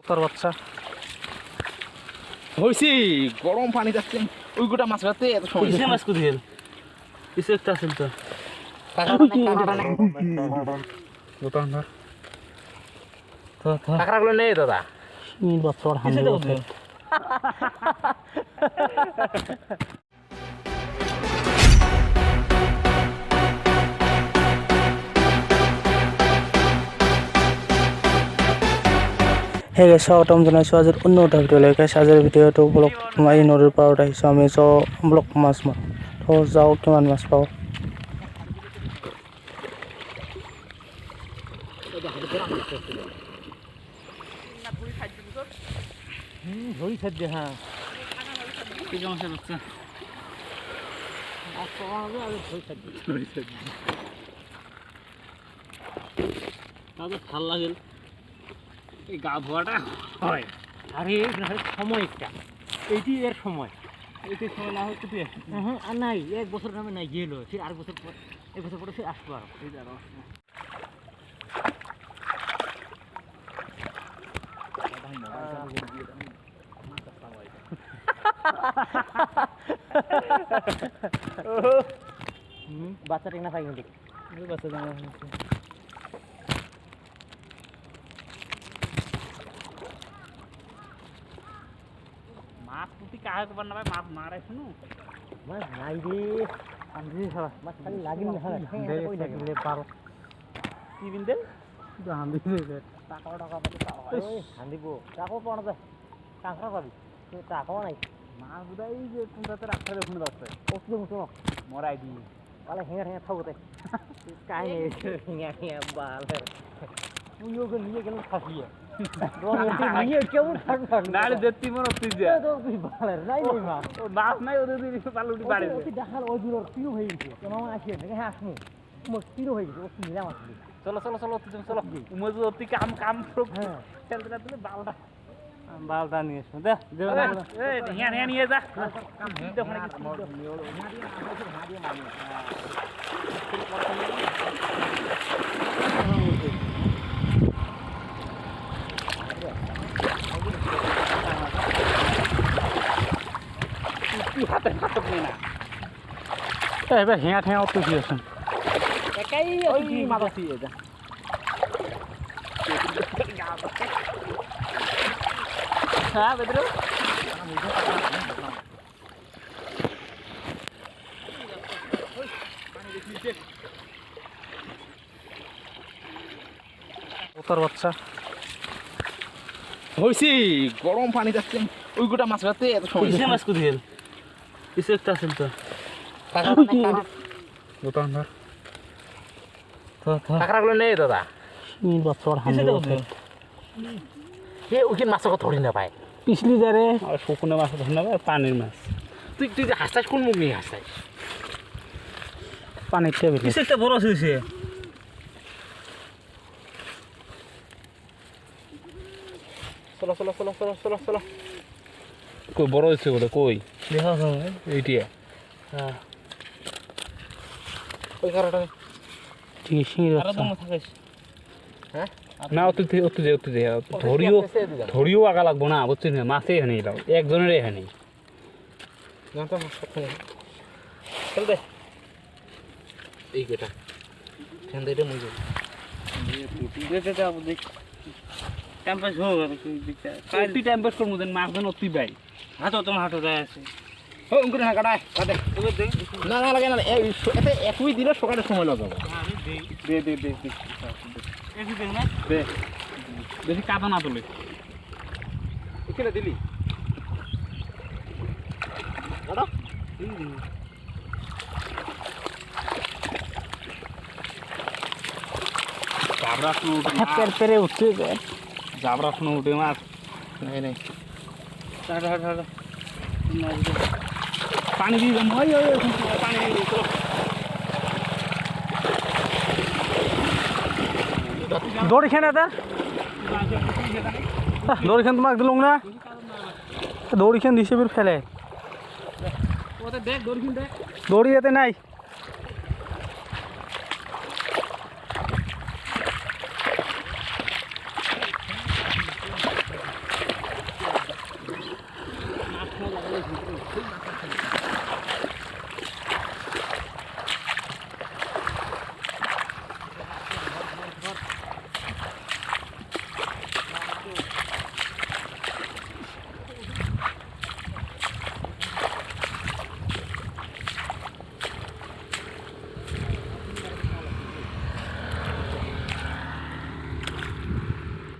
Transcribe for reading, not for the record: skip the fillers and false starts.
তোর বাচ্চা হইছি গরম পানি যাচ্ছে ওই গোটা মাছ রাতে এত সময় কিসে মাছ কুদিয়েল কিছু একটা আছিল তো কাঁকড়াগুলো নেই দাদা বছর হান্ডি বছর হে গাইছ স্বাগতম জনাইছোঁ আজিৰ অন্য এটা ভিডিঅ'লৈকে আজিৰ ভিডিঅ'টো ব্লক এই নদীৰ পাৰত আহিছোঁ আমি ব্লক মাছ মাৰোঁ তো যাওঁ কিমান মাছ পাওঁ ধৰি খাদ্য হা ভাল লাগিল এই গা ধোয়াটা হয় আর এই সময় একটা এইটি এর সময় এইটি সময় না হচ্ছে আর নাই এক বছর নামে নাই গেল সে আর বছর পর এক বছর পরে সে আসবো আর এই যারা বাচ্চা টেনা পাই কিন্তু বাচ্চা টেনা মাছ পুঁতি কাহে কবার না মাছ মারাই শুনু মাছ নাই রে আনজি সারা মাছ খালি লাগিন না হ্যাঁ কই লাগিলে পারো কি বিন্দে হান্দি দে টাকা পাতি ওই হান্দিব টাকা পাওয়া যায় কাঁকড়া পাবি টাকাও নাই মাছ বুদাই যে কোনটাতে রাখতে দেখুন যাচ্ছে ও কি মুছো মরাই দি পালে হেঙে থাকতে কাই নেই হেঙে বালে তুই ওকে নিয়ে গেল ফাঁসিয়ে নিয়ে কেমন থাকবে নালে দেখতি মনে তুই যা তো তুই বালের নাই নাই মাছ ও মাছ নাই ওদের দিন পালুটি বাড়ে তুই দেখাল ওই দূর তুই হয়ে গেছে কেন আসিয়ে দেখে হ্যাঁ আসমু মস্তির হয়ে গেছে ও কি নিলাম আসলি চলো চলো চলো তুই চলো মজুতি কাম সব হ্যাঁ খেলতে না তুই বালটা নিয়ে এসো দে এই হ্যাঁ নিয়ে যা কাম দিতে ওখানে কি হাতে না এবার হেঁয়া ঠেঁয়া তুই কি আছেন একাই ওই মাদাসি এটা হ্যাঁ বেদরু তোর বাচ্চা হইছি গরম পানি যাচ্ছে ওই গোটা মাছ রাতে এত সময় কিসে মাছ কুদিয়েল কিছু একটা আছিল তো কাঁকড়াগুলো নেই দাদা বছর হান্ডি বছর ওখানে মাছ ধরি না পায় পিছলি যা রে আর শুকনো মাছ ধরে না পানির মাছ তুই তুই হাসতাস কোন মুখ নিয়ে হাসতাস পানির টেবিল কিছু একটা বড় হয়েছে চলো চলো চলো চলো চলো চলো কই বড় হয়েছে ওটা কই দেখা এইটিয়া হ্যাঁ ওই কারোটা ঠিক আছে থাকিস হ্যাঁ না অত ধরিও আগা লাগবো না বুঝছিস না মাছে এখানে এলাম একজনের এখানে চল দে এই গোটা ঠান্ডা এটা মজা টাইম পাস হোক তুই টাইম পাস করবো মাছ ধন অতি বাই হাতো তোমার হাতো যায় আছে ও উনকুরে না কাটায় কাটে না না লাগে না এতে একই দিলে সকালে সময় লাগাবো দে দে দে দে একই দেখ না দে বেশি কাদা না তোলে এখানে দিলি কাটা জাবরা শুনে উঠে পেরে উঠছে জাবরা শুনে উঠে মাছ নাই নাই হাঁটা হাঁটা হাঁটা পানি দিয়ে যাম পানি দৌড়ি খেয়ে না দৌড়ি খেন তোমাকে দিলুম না দৌড়ি খেন দিছে ফেলে দৌড়ি এতে নাই